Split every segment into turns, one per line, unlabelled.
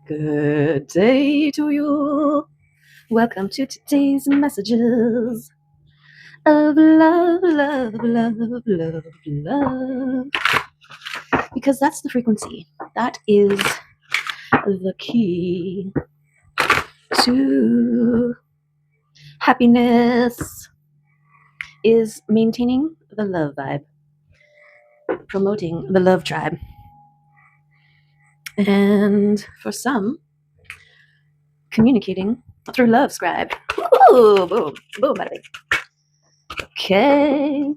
Good day to you. Welcome to today's messages of love, love, love, love, love. Because that's the frequency. That is the key to happiness, is maintaining the love vibe, promoting the love tribe. And for some, communicating through love scribe. Ooh, boom, boom, bada bing. Okay.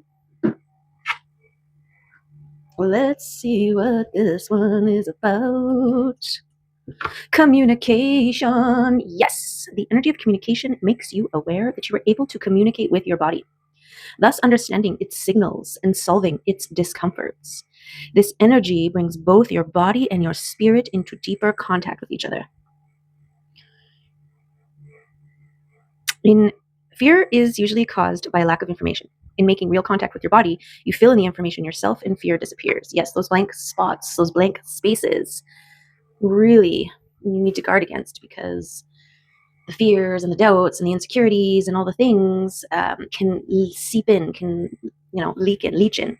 Let's see what this one is about. Communication. Yes, the energy of communication makes you aware that you are able to communicate with your body, thus understanding its signals and solving its discomforts. This energy brings both your body and your spirit into deeper contact with each other. Fear is usually caused by a lack of information. In making real contact with your body, you fill in the information yourself and fear disappears. Yes, those blank spots, those blank spaces, really you need to guard against, because the fears and the doubts and the insecurities and all the things can seep in, can leach in,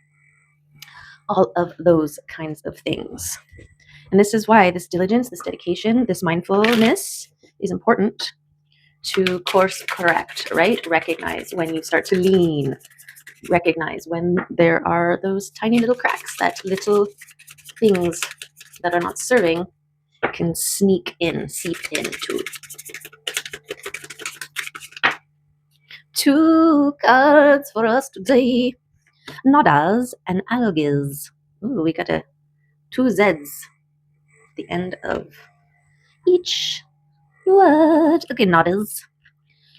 all of those kinds of things. And this is why this diligence, this dedication, this mindfulness is important to course correct, right? Recognize when you start to lean, recognize when there are those tiny little cracks, that little things that are not serving can sneak in, seep into. Two cards for us today. Nodas and algaes. Ooh, we got two Z's at the end of each word. Okay, nodas.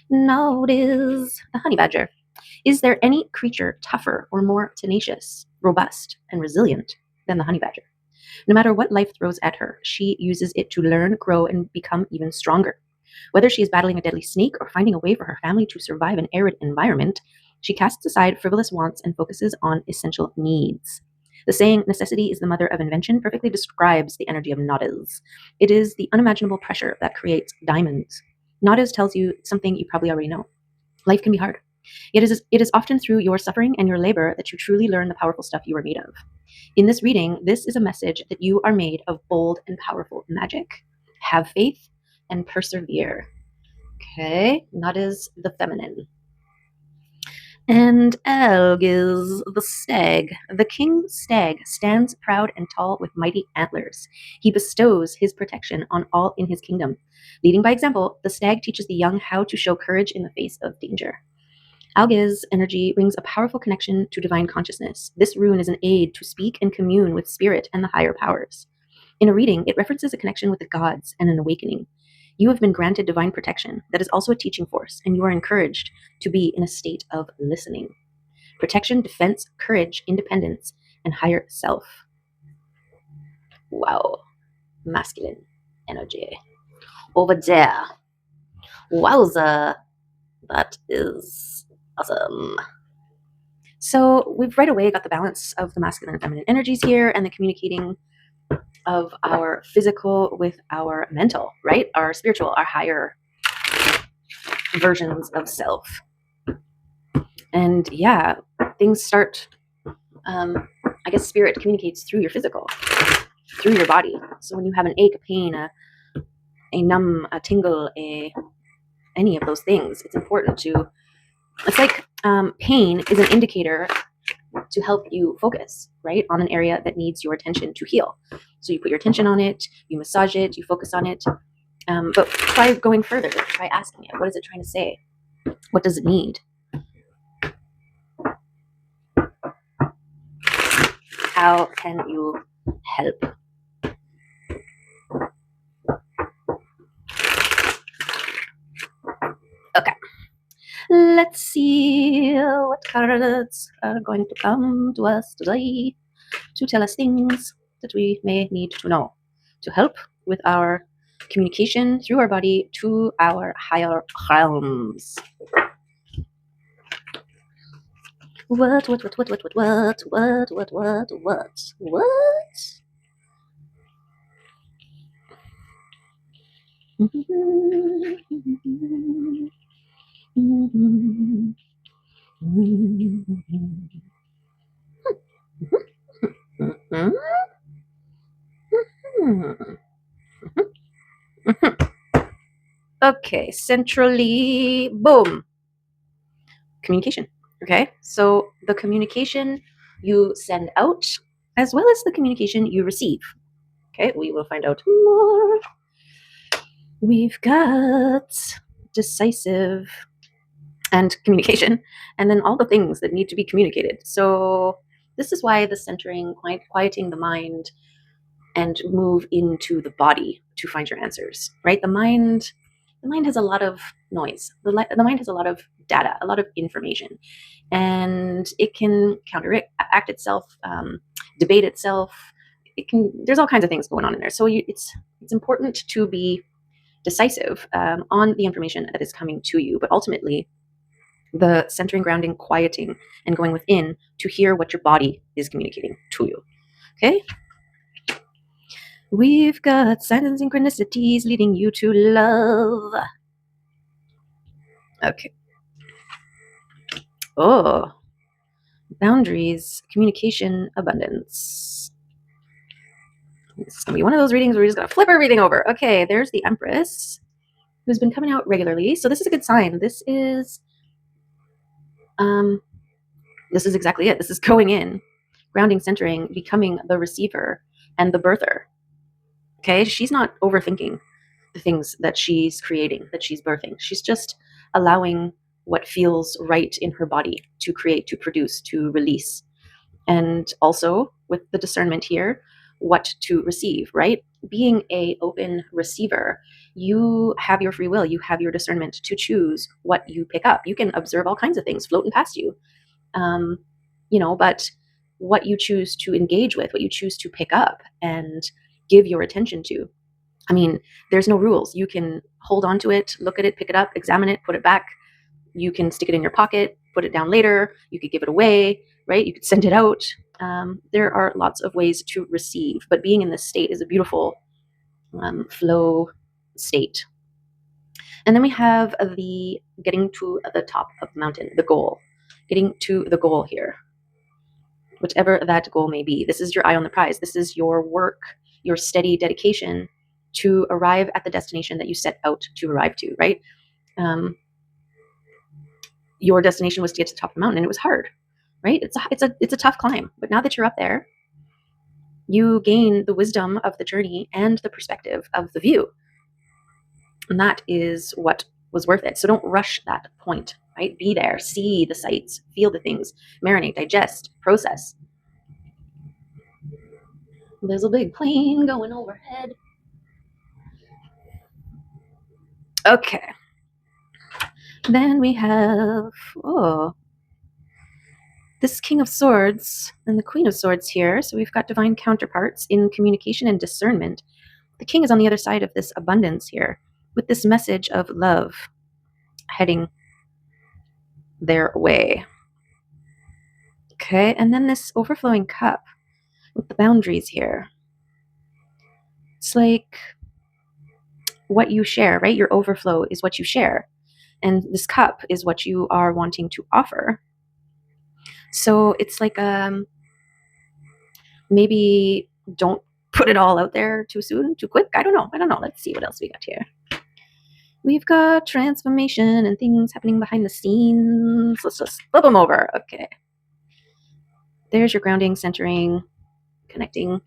Notice the honey badger. Is there any creature tougher or more tenacious, robust, and resilient than the honey badger? No matter what life throws at her, she uses it to learn, grow, and become even stronger. Whether she is battling a deadly snake or finding a way for her family to survive an arid environment, she casts aside frivolous wants and focuses on essential needs. The saying, necessity is the mother of invention, perfectly describes the energy of Nades. It is the unimaginable pressure that creates diamonds. Nades tells you something you probably already know. Life can be hard. Yet it is often through your suffering and your labor that you truly learn the powerful stuff you are made of. In this reading, this is a message that you are made of bold and powerful magic. Have faith and persevere. Okay, not as the feminine. And Elg is the stag. The king stag stands proud and tall with mighty antlers. He bestows his protection on all in his kingdom. Leading by example, the stag teaches the young how to show courage in the face of danger. Alga's energy brings a powerful connection to divine consciousness. This rune is an aid to speak and commune with spirit and the higher powers. In a reading, it references a connection with the gods and an awakening. You have been granted divine protection that is also a teaching force, and you are encouraged to be in a state of listening. Protection, defense, courage, independence, and higher self. Wow. Masculine energy. Over there. Wowza. That is awesome. So we've right away got the balance of the masculine and feminine energies here, and the communicating of our physical with our mental, right? Our spiritual, our higher versions of self. And yeah, things start, I guess spirit communicates through your physical, through your body. So when you have an ache, a pain, a numb, a tingle, any of those things, it's important to, it's like pain is an indicator to help you focus, right, on an area that needs your attention to heal. So you put your attention on it, you massage it, you focus on it, but try going further, try asking it, what is it trying to say? What does it need? How can you help? Okay. Let's see what cards are going to come to us today to tell us things that we may need to know to help with our communication through our body to our higher realms. What? Okay, centrally, boom, communication. Okay, so the communication you send out as well as the communication you receive. Okay, we will find out more. We've got decisive and communication, and then all the things that need to be communicated. So this is why the centering, quieting the mind, and move into the body to find your answers. Right? The mind has a lot of noise. The mind has a lot of data, a lot of information, and it can counteract itself, debate itself. It can. There's all kinds of things going on in there. So it's important to be decisive on the information that is coming to you, but ultimately the centering, grounding, quieting, and going within to hear what your body is communicating to you. Okay? We've got signs and synchronicities leading you to love. Okay. Oh, boundaries, communication, abundance. It's going to be one of those readings where we're just going to flip everything over. Okay, there's the Empress, who's been coming out regularly. So this is a good sign. This is exactly it. This is going in, grounding, centering, becoming the receiver and the birther. Okay, she's not overthinking the things that she's creating, that she's birthing. She's just allowing what feels right in her body to create, to produce, to release. And also with the discernment here, what to receive, right? Being a open receiver, you have your free will, you have your discernment to choose what you pick up. You can observe all kinds of things floating past you. But what you choose to engage with, what you choose to pick up and give your attention to. I mean, there's no rules. You can hold on to it, look at it, pick it up, examine it, put it back. You can stick it in your pocket, put it down later. You could give it away, right? You could send it out. There are lots of ways to receive, but being in this state is a beautiful flow state. And then we have the getting to the top of the mountain, the goal, getting to the goal here, whichever that goal may be. This is your eye on the prize. This is your work, your steady dedication to arrive at the destination that you set out to arrive to, right? Your destination was to get to the top of the mountain, and it was hard, right? It's a tough climb, but now that you're up there, you gain the wisdom of the journey and the perspective of the view, and that is what was worth it. So don't rush that point, right? Be there, see the sights, feel the things, marinate, digest, process. There's a big plane going overhead. Okay. Then we have, this King of Swords and the Queen of Swords here. So we've got divine counterparts in communication and discernment. The King is on the other side of this abundance here with this message of love heading their way. Okay, and then this overflowing cup with the boundaries here. It's like what you share, right? Your overflow is what you share. And this cup is what you are wanting to offer. So it's like maybe don't put it all out there too soon, too quick. I don't know. Let's see what else we got here. We've got transformation and things happening behind the scenes. Let's just flip them over. Okay. There's your grounding, centering, connecting.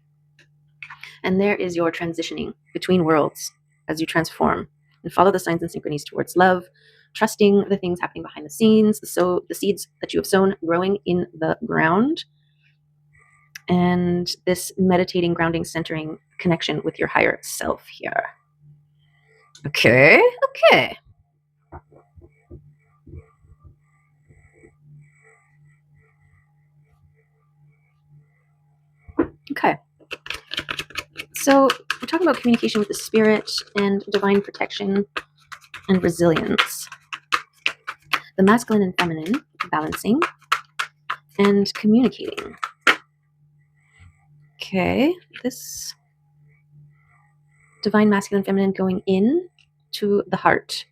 And there is your transitioning between worlds as you transform and follow the signs and synchronies towards love, trusting the things happening behind the scenes, so the seeds that you have sown growing in the ground, and this meditating, grounding, centering connection with your higher self here. Okay. So we're talking about communication with the spirit and divine protection and resilience. The masculine and feminine balancing and communicating. Okay, this divine masculine feminine going in to the heart.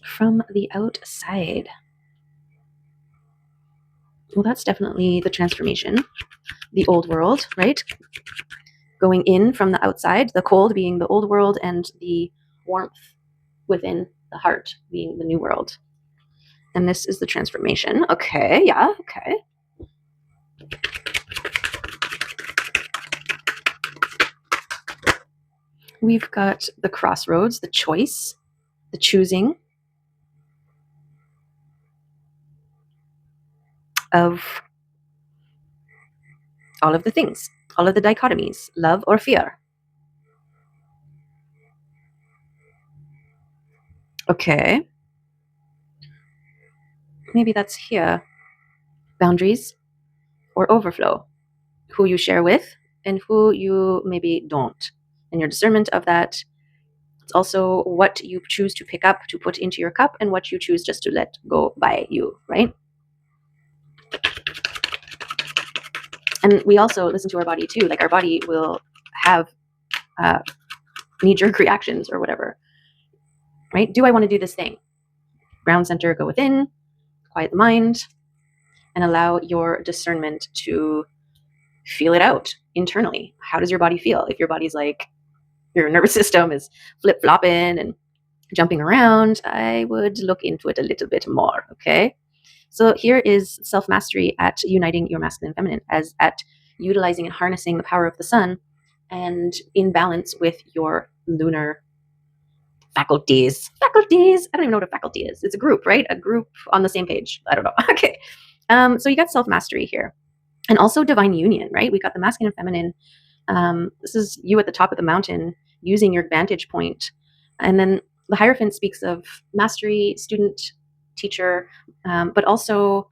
From the outside. Well, that's definitely the transformation. The old world, right? Going in from the outside, the cold being the old world, and the warmth within the heart being the new world. And this is the transformation. Okay, yeah, okay. We've got the crossroads, the choice, the choosing of all of the things, all of the dichotomies, love or fear. Okay. Maybe that's here. Boundaries or overflow. Who you share with and who you maybe don't. And your discernment of that. It's also what you choose to pick up, to put into your cup, and what you choose just to let go by you, right? And we also listen to our body too. Like our body will have knee-jerk reactions or whatever, right? Do I want to do this thing? Ground center, go within, quiet the mind, and allow your discernment to feel it out internally. How does your body feel? If your body's like, your nervous system is flip-flopping and jumping around, I would look into it a little bit more, okay? So here is self-mastery at uniting your masculine and feminine, as at utilizing and harnessing the power of the sun and in balance with your lunar faculties. Faculties. I don't even know what a faculty is. It's a group, right? A group on the same page. I don't know. Okay. So you got self-mastery here. And also divine union, right? We got the masculine and feminine. This is you at the top of the mountain using your vantage point. And then the Hierophant speaks of mastery, student, teacher, but also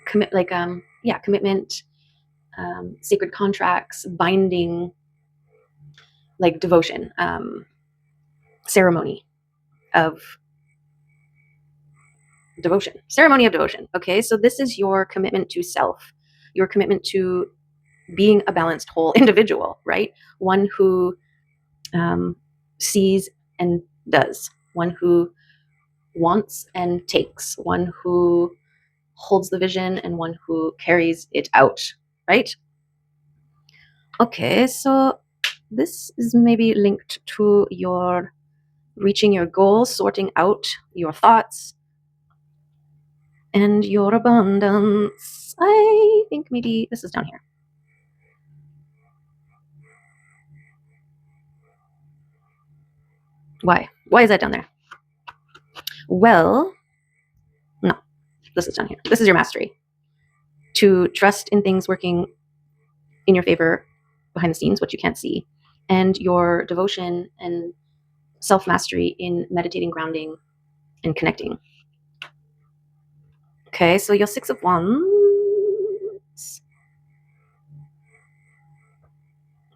commitment, sacred contracts, binding, like devotion, ceremony of devotion. Okay, so this is your commitment to self, your commitment to being a balanced whole individual, right? One who sees and does, one who wants and takes, one who holds the vision and one who carries it out, right? Okay, so this is maybe linked to your reaching your goals, sorting out your thoughts, and your abundance. I think maybe this is down here. Why? Why is that down there? Well, no, this is down here. This is your mastery. To trust in things working in your favor behind the scenes, what you can't see, and your devotion and self-mastery in meditating, grounding, and connecting. Okay, so your Six of Wands.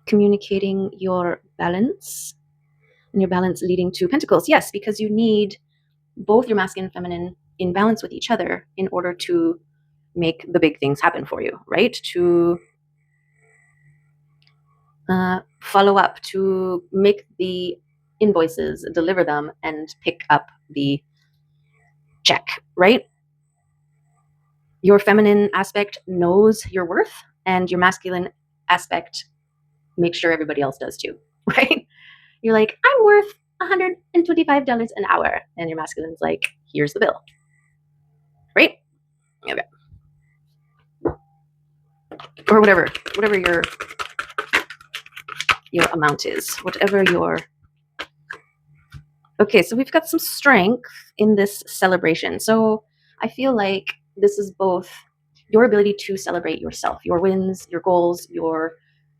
Communicating your balance, and your balance leading to Pentacles. Yes, because you need both your masculine and feminine in balance with each other in order to make the big things happen for you, right? To follow up, to make the invoices, deliver them, and pick up the check, right? Your feminine aspect knows your worth, and your masculine aspect makes sure everybody else does too, right? You're like, I'm worth $125 an hour. And your masculine's like, here's the bill, right? Okay. Or whatever your amount is, whatever your. Okay, so we've got some strength in this celebration. So I feel like this is both your ability to celebrate yourself, your wins, your goals, your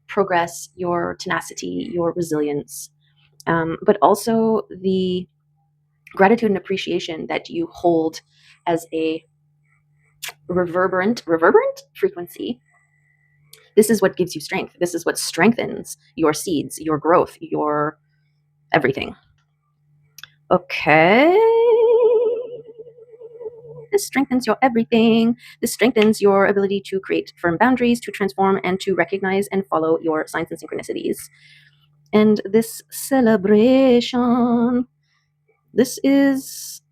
progress, your tenacity, your resilience, but also the gratitude and appreciation that you hold as a reverberant frequency. This is what gives you strength. This is what strengthens your seeds, your growth, your everything. Okay. This strengthens your everything. This strengthens your ability to create firm boundaries, to transform, and to recognize and follow your signs and synchronicities. And this celebration, this is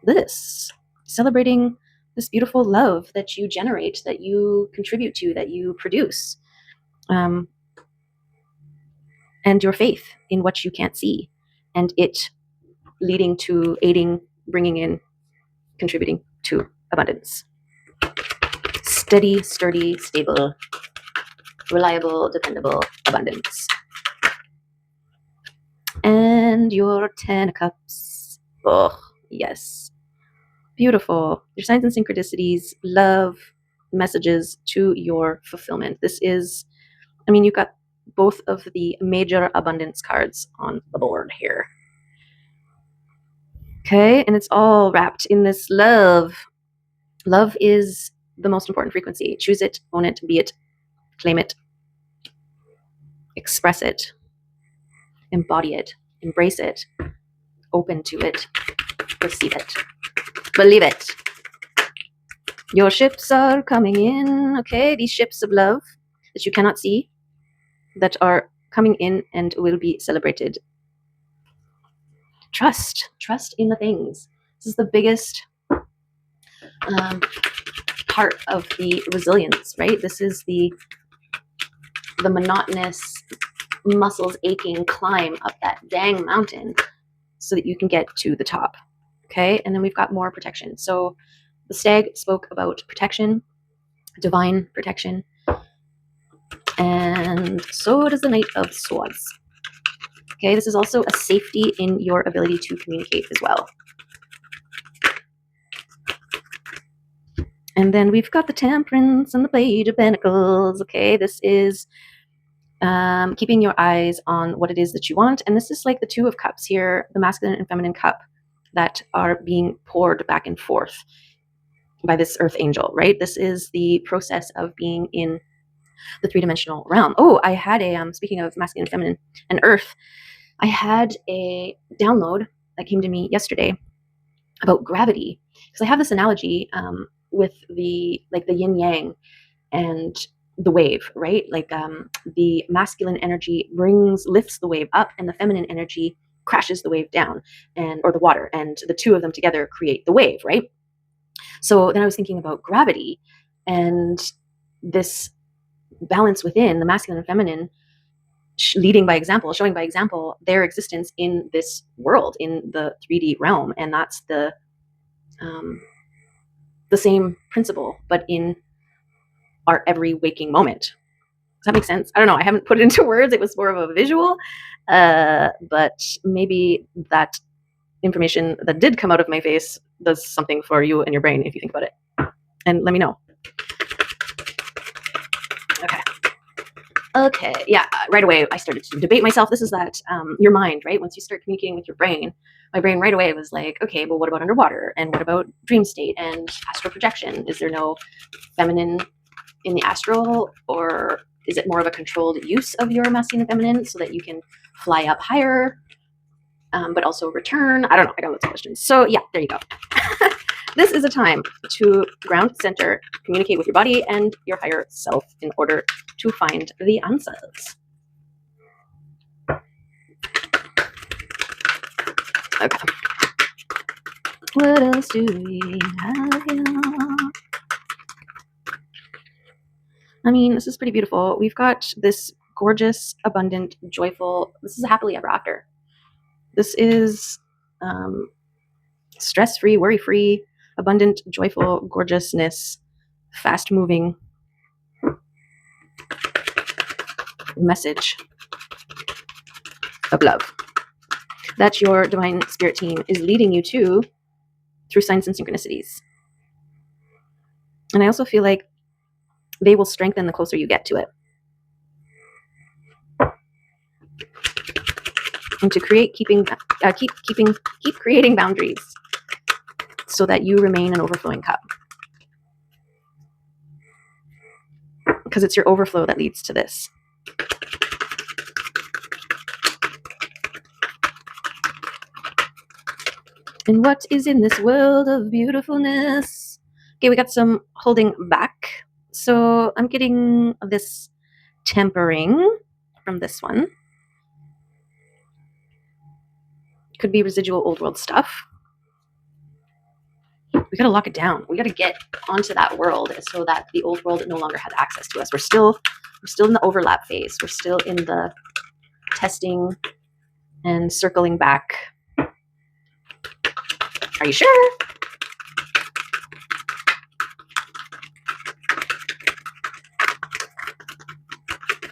this celebrating this beautiful love that you generate, that you contribute to, that you produce, and your faith in what you can't see, and it leading to aiding, bringing in, contributing to abundance. Steady, sturdy, stable, reliable, dependable abundance. And your 10 of cups. Oh, yes. Beautiful. Your signs and synchronicities, love, messages to your fulfillment. This is, I mean, you've got both of the major abundance cards on the board here. Okay, and it's all wrapped in this love. Love is the most important frequency. Choose it, own it, be it, claim it, express it, embody it, embrace it, open to it, receive it, believe it. Your ships are coming in, okay? These ships of love that you cannot see, that are coming in and will be celebrated. Trust in the things. This is the biggest part of the resilience, right? This is the monotonous, muscles aching climb up that dang mountain so that you can get to the top. Okay, and then we've got more protection. So the stag spoke about protection, divine protection, and so does the Knight of Swords. Okay, this is also a safety in your ability to communicate as well. And then we've got the Temperance and the Page of Pentacles. Okay, this is keeping your eyes on what it is that you want. And this is like the Two of Cups here, the masculine and feminine cup that are being poured back and forth by this earth angel, right? This is the process of being in the three-dimensional realm. Oh, I had speaking of masculine and feminine and earth, I had a download that came to me yesterday about gravity. Because I have this analogy with the yin yang and the wave, right? Like the masculine energy lifts the wave up, and the feminine energy crashes the wave down, or the water, and the two of them together create the wave, right? So then I was thinking about gravity and this balance within the masculine and feminine, leading by example, showing by example their existence in this world, in the 3D realm, and that's the same principle, but in our every waking moment. Does that make sense? I don't know. I haven't put it into words. It was more of a visual, but maybe that information that did come out of my face does something for you and your brain if you think about it. And let me know. Okay. Yeah. Right away, I started to debate myself. This is that your mind, right? Once you start communicating with your brain, my brain right away was like, okay, well, what about underwater? And what about dream state and astral projection? Is there no feminine in the astral, or is it more of a controlled use of your masculine and feminine so that you can fly up higher, but also return? I don't know. I got lots of questions. So yeah, there you go. This is a time to ground, center, communicate with your body and your higher self in order to find the answers. Okay. What else do we have here? I mean, this is pretty beautiful. We've got this gorgeous, abundant, joyful, this is a happily ever after. This is stress-free, worry-free, abundant, joyful, gorgeousness, fast-moving message of love that your divine spirit team is leading you to through signs and synchronicities. And I also feel like they will strengthen the closer you get to it. And to keep creating boundaries so that you remain an overflowing cup. Because it's your overflow that leads to this. And what is in this world of beautifulness? Okay, we got some holding back. So I'm getting this tempering from this one. Could be residual old world stuff. We got to lock it down. We got to get onto that world so that the old world no longer has access to us. We're still in the overlap phase. We're still in the testing and circling back. Are you sure?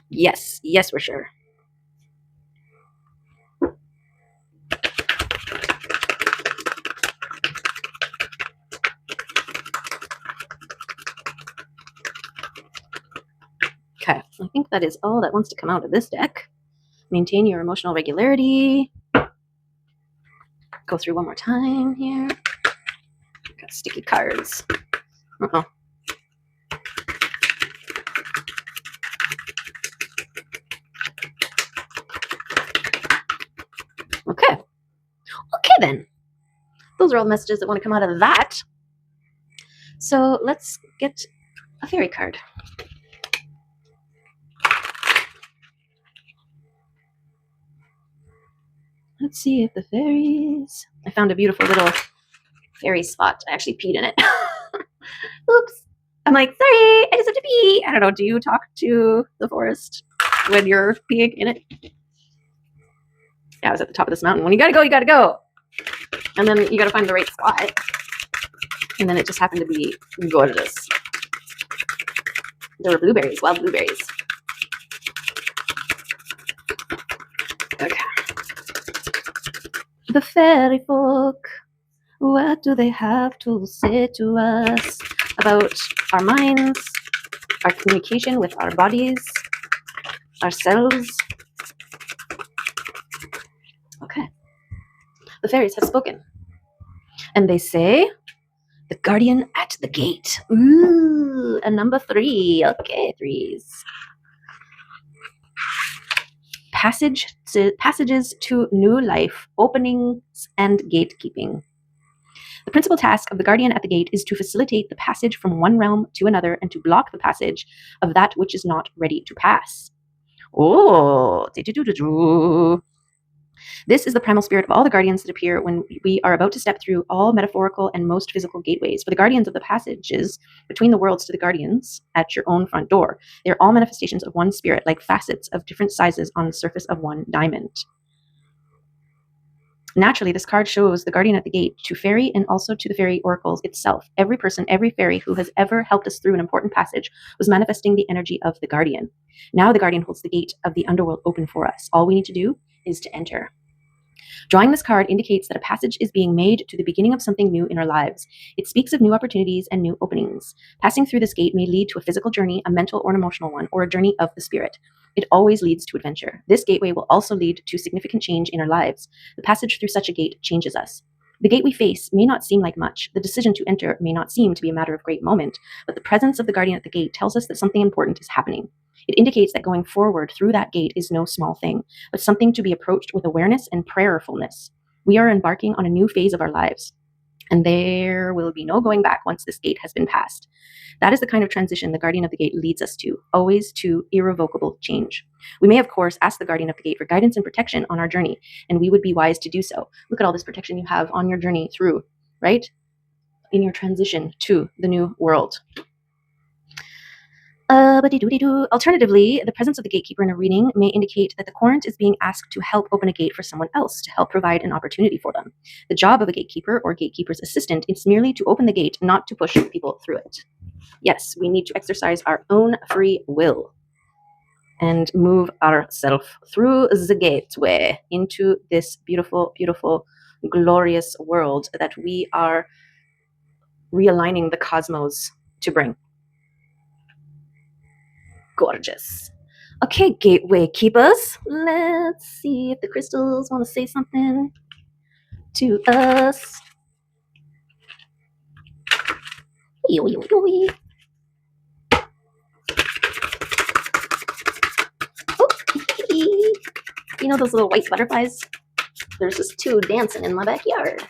Yes, we're sure. Okay, I think that is all that wants to come out of this deck. Maintain your emotional regularity. Go through one more time here. Got sticky cards. Uh-oh. Okay then. Those are all the messages that want to come out of that. So let's get a fairy card. Let's see if the fairies... I found a beautiful little fairy spot. I actually peed in it. Oops. I'm like, sorry, I just have to pee. I don't know, do you talk to the forest when you're peeing in it? Yeah, I was at the top of this mountain. When you gotta go, you gotta go. And then you gotta find the right spot. And then it just happened to be gorgeous. There were blueberries, wild blueberries. Okay. The fairy folk, what do they have to say to us about our minds, our communication with our bodies, ourselves? Okay. The fairies have spoken. And they say, the guardian at the gate. Ooh, a number 3. Okay, 3s. Passages to new life, openings, and gatekeeping. The principal task of the guardian at the gate is to facilitate the passage from one realm to another and to block the passage of that which is not ready to pass. Oh, this is the primal spirit of all the guardians that appear when we are about to step through all metaphorical and most physical gateways. For the guardians of the passages between the worlds to the guardians at your own front door, they are all manifestations of one spirit, like facets of different sizes on the surface of one diamond. Naturally, this card shows the guardian at the gate to fairy and also to the fairy oracles itself. Every person, every fairy who has ever helped us through an important passage was manifesting the energy of the guardian. Now the guardian holds the gate of the underworld open for us. All we need to do is to enter. Drawing this card indicates that a passage is being made to the beginning of something new in our lives. It speaks of new opportunities and new openings. Passing through this gate may lead to a physical journey, a mental or an emotional one, or a journey of the spirit. It always leads to adventure. This gateway will also lead to significant change in our lives. The passage through such a gate changes us. The gate we face may not seem like much. The decision to enter may not seem to be a matter of great moment, but the presence of the guardian at the gate tells us that something important is happening. It indicates that going forward through that gate is no small thing, but something to be approached with awareness and prayerfulness. We are embarking on a new phase of our lives, and there will be no going back once this gate has been passed. That is the kind of transition the guardian of the gate leads us to, always to irrevocable change. We may, of course, ask the guardian of the gate for guidance and protection on our journey, and we would be wise to do so. Look at all this protection you have on your journey through, right? In your transition to the new world. Alternatively, the presence of the gatekeeper in a reading may indicate that the corrent is being asked to help open a gate for someone else, to help provide an opportunity for them. The job of a gatekeeper or gatekeeper's assistant is merely to open the gate, not to push people through it. Yes, we need to exercise our own free will and move ourselves through the gateway into this beautiful, beautiful, glorious world that we are realigning the cosmos to bring. Gorgeous. Okay, gateway keepers. Let's see if the crystals want to say something to us. You know those little white butterflies? There's just 2 dancing in my backyard.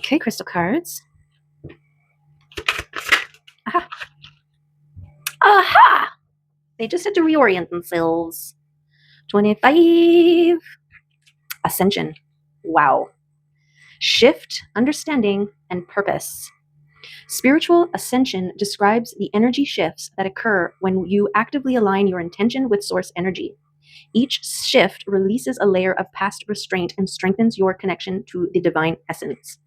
Okay, crystal cards. Aha. Aha! They just had to reorient themselves. 25. Ascension. Wow. Shift, understanding, and purpose. Spiritual ascension describes the energy shifts that occur when you actively align your intention with source energy. Each shift releases a layer of past restraint and strengthens your connection to the divine essence.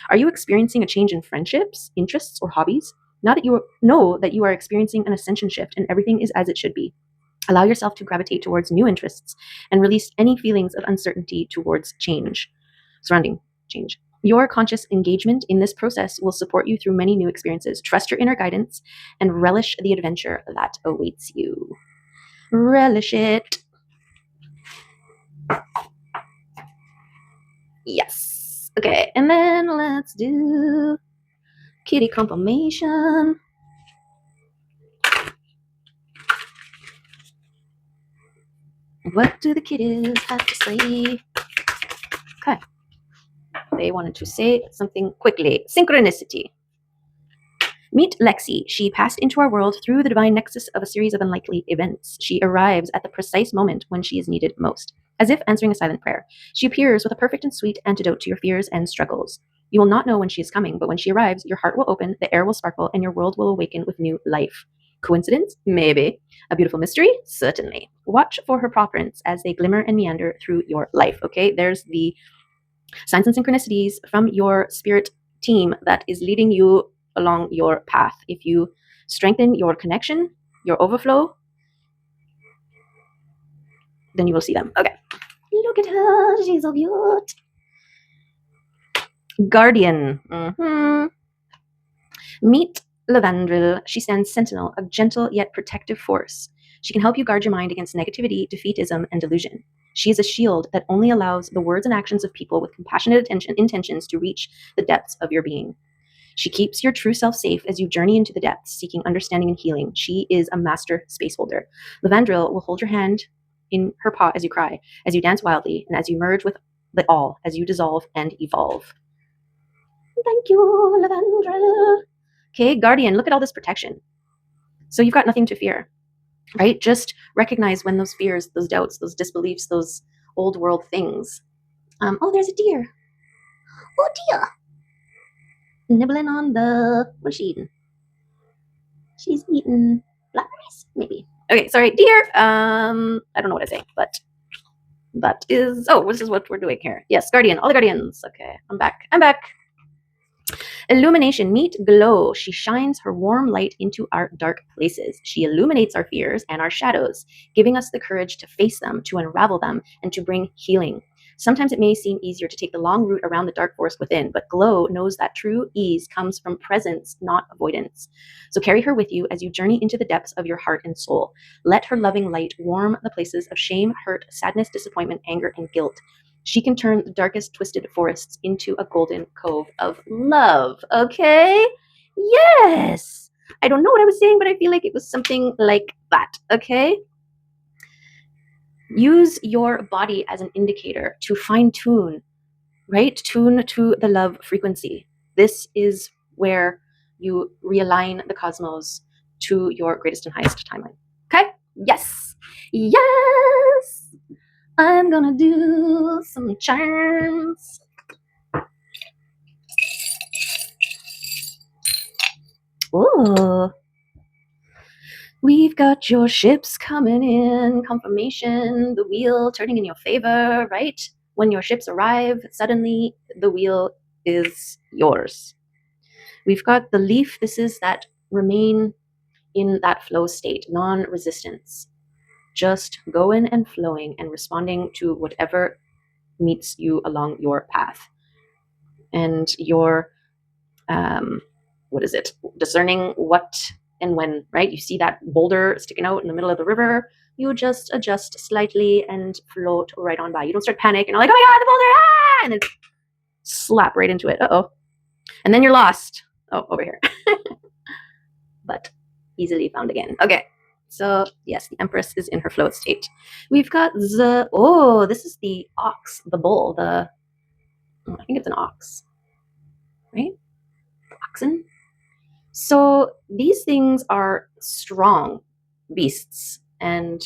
Are you experiencing a change in friendships, interests, or hobbies? Now that you know that you are experiencing an ascension shift and everything is as it should be, allow yourself to gravitate towards new interests and release any feelings of uncertainty towards change, surrounding change. Your conscious engagement in this process will support you through many new experiences. Trust your inner guidance and relish the adventure that awaits you. Relish it. Yes. Okay, and then let's do kitty confirmation. What do the kitties have to say? Okay. They wanted to say something quickly. Synchronicity. Meet Lexi. She passed into our world through the divine nexus of a series of unlikely events. She arrives at the precise moment when she is needed most. As if answering a silent prayer, she appears with a perfect and sweet antidote to your fears and struggles. You will not know when she is coming, but when she arrives, your heart will open, the air will sparkle, and your world will awaken with new life. Coincidence? Maybe. A beautiful mystery? Certainly. Watch for her paw prints as they glimmer and meander through your life. Okay, there's the signs and synchronicities from your spirit team that is leading you along your path. If you strengthen your connection, your overflow, then you will see them. Okay. Look at her. She's so cute. Guardian. Meet Lavandril. She stands sentinel, a gentle yet protective force. She can help you guard your mind against negativity, defeatism, and delusion. She is a shield that only allows the words and actions of people with compassionate intentions to reach the depths of your being. She keeps your true self safe as you journey into the depths, seeking understanding and healing. She is a master space holder. Lavandril will hold your hand in her paw as you cry, as you dance wildly, and as you merge with the all, as you dissolve and evolve. Thank you, Lavandril. Okay, Guardian, look at all this protection. So you've got nothing to fear, right? Just recognize when those fears, those doubts, those disbeliefs, those old world things. Oh, there's a deer. Oh, dear. Nibbling on what's she eating? She's eating blackberries, maybe. Okay, sorry, deer. I don't know what I say, but that is. Oh, this is what we're doing here. Yes, Guardian. All the Guardians. Okay, I'm back. I'm back. Illumination, meet Glow. She shines her warm light into our dark places. She illuminates our fears and our shadows, giving us the courage to face them, to unravel them, and to bring healing. Sometimes it may seem easier to take the long route around the dark forest within, but Glow knows that true ease comes from presence, not avoidance. So carry her with you as you journey into the depths of your heart and soul. Let her loving light warm the places of shame, hurt, sadness, disappointment, anger, and guilt. She can turn the darkest twisted forests into a golden cove of love. Okay? Yes. I don't know what I was saying, but I feel like it was something like that. Okay? Use your body as an indicator to fine tune, right? Tune to the love frequency. This is where you realign the cosmos to your greatest and highest timeline. Okay? Yes. Yes. I'm gonna do some charms. Ooh. We've got your ships coming in, confirmation, the wheel turning in your favor, right? When your ships arrive, suddenly the wheel is yours. We've got the leaf. This is that remain in that flow state, non-resistance. Just going and flowing and responding to whatever meets you along your path. And your what is it? Discerning what and when, right? You see that boulder sticking out in the middle of the river, you just adjust slightly and float right on by. You don't start panic and you're like, oh my God, the boulder, ah! And then slap right into it. Uh-oh. And then you're lost. Oh, over here. But easily found again. Okay. So yes, the Empress is in her float state. We've got this is the ox, the bull, I think it's an ox. right? Oxen. So these things are strong beasts and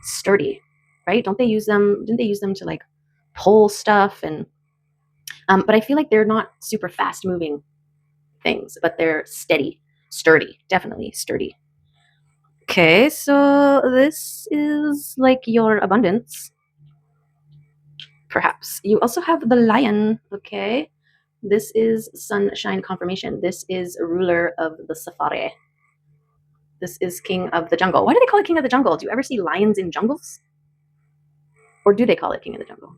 sturdy, right? Don't they use them? Didn't they use them to like pull stuff? And but I feel like they're not super fast moving things, but they're steady, sturdy, definitely sturdy. Okay, so this is like your abundance, perhaps. You also have the lion, okay? This is sunshine confirmation. This is ruler of the safari. This is king of the jungle. Why do they call it king of the jungle? Do you ever see lions in jungles? Or do they call it king of the jungle?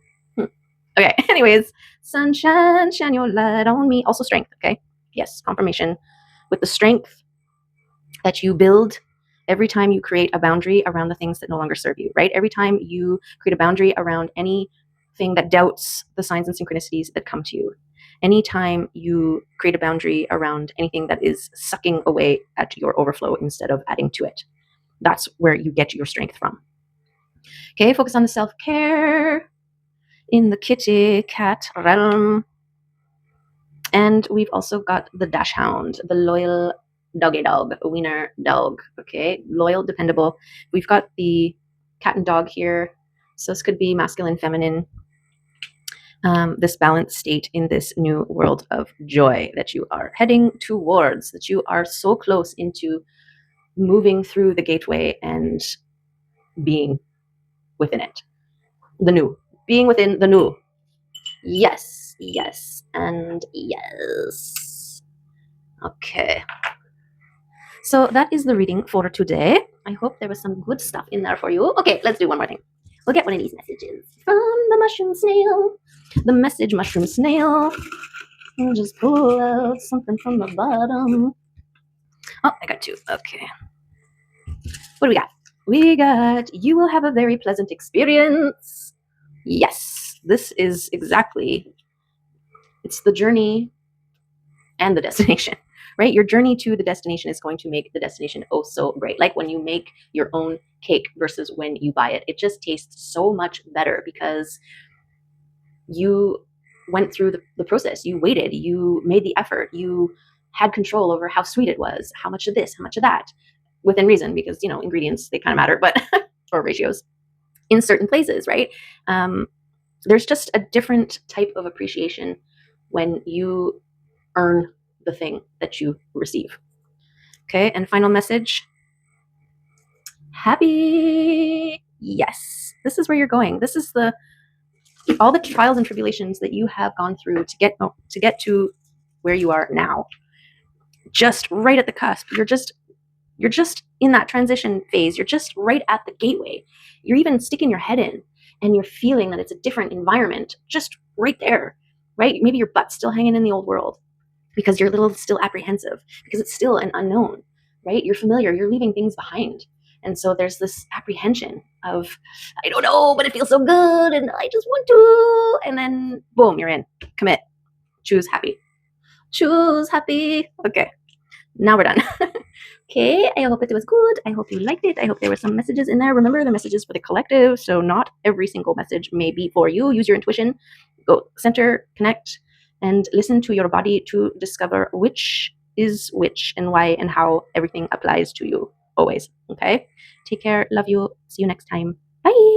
Okay, anyways, sunshine, shine your light on me. Also strength, okay? Yes, confirmation. With the strength that you build every time you create a boundary around the things that no longer serve you, right? Every time you create a boundary around anything that doubts the signs and synchronicities that come to you, anytime you create a boundary around anything that is sucking away at your overflow instead of adding to it, that's where you get your strength from. Okay, focus on the self-care in the kitty cat realm. And we've also got the dash hound, the loyal doggy dog, a wiener dog. Okay, loyal, dependable. We've got the cat and dog here. So this could be masculine, feminine. This balanced state in this new world of joy that you are heading towards, that you are so close into moving through the gateway and being within it. The new, being within the new. Yes, yes, and yes. Okay. So that is the reading for today. I hope there was some good stuff in there for you. Okay, let's do one more thing. We'll get one of these messages from the mushroom snail. The message mushroom snail. I'll just pull out something from the bottom. Oh, I got two. Okay. What do we got? We got, you will have a very pleasant experience. Yes, this is exactly, it's the journey and the destination, right? Your journey to the destination is going to make the destination oh so great. Like when you make your own cake versus when you buy it, it just tastes so much better because you went through the process. You waited, you made the effort, you had control over how sweet it was, how much of this, how much of that, within reason, because, you know, ingredients, they kind of matter, but, or ratios in certain places, right? There's just a different type of appreciation when you earn the thing that you receive. Okay, and final message. Happy. Yes, this is where you're going. This is all the trials and tribulations that you have gone through to get to where you are now. Just right at the cusp. You're just in that transition phase. You're just right at the gateway. You're even sticking your head in and you're feeling that it's a different environment just right there, right? Maybe your butt's still hanging in the old world because you're a little still apprehensive because it's still an unknown, right? You're familiar, you're leaving things behind. And so there's this apprehension of, I don't know, but it feels so good and I just want to. And then boom, you're in. Commit. Choose happy. Choose happy. Okay, now we're done. Okay, I hope it was good. I hope you liked it. I hope there were some messages in there. Remember, the messages for the collective, so not every single message may be for you. Use your intuition. Go center, connect, and listen to your body to discover which is which and why and how everything applies to you always. Okay? Take care. Love you. See you next time. Bye.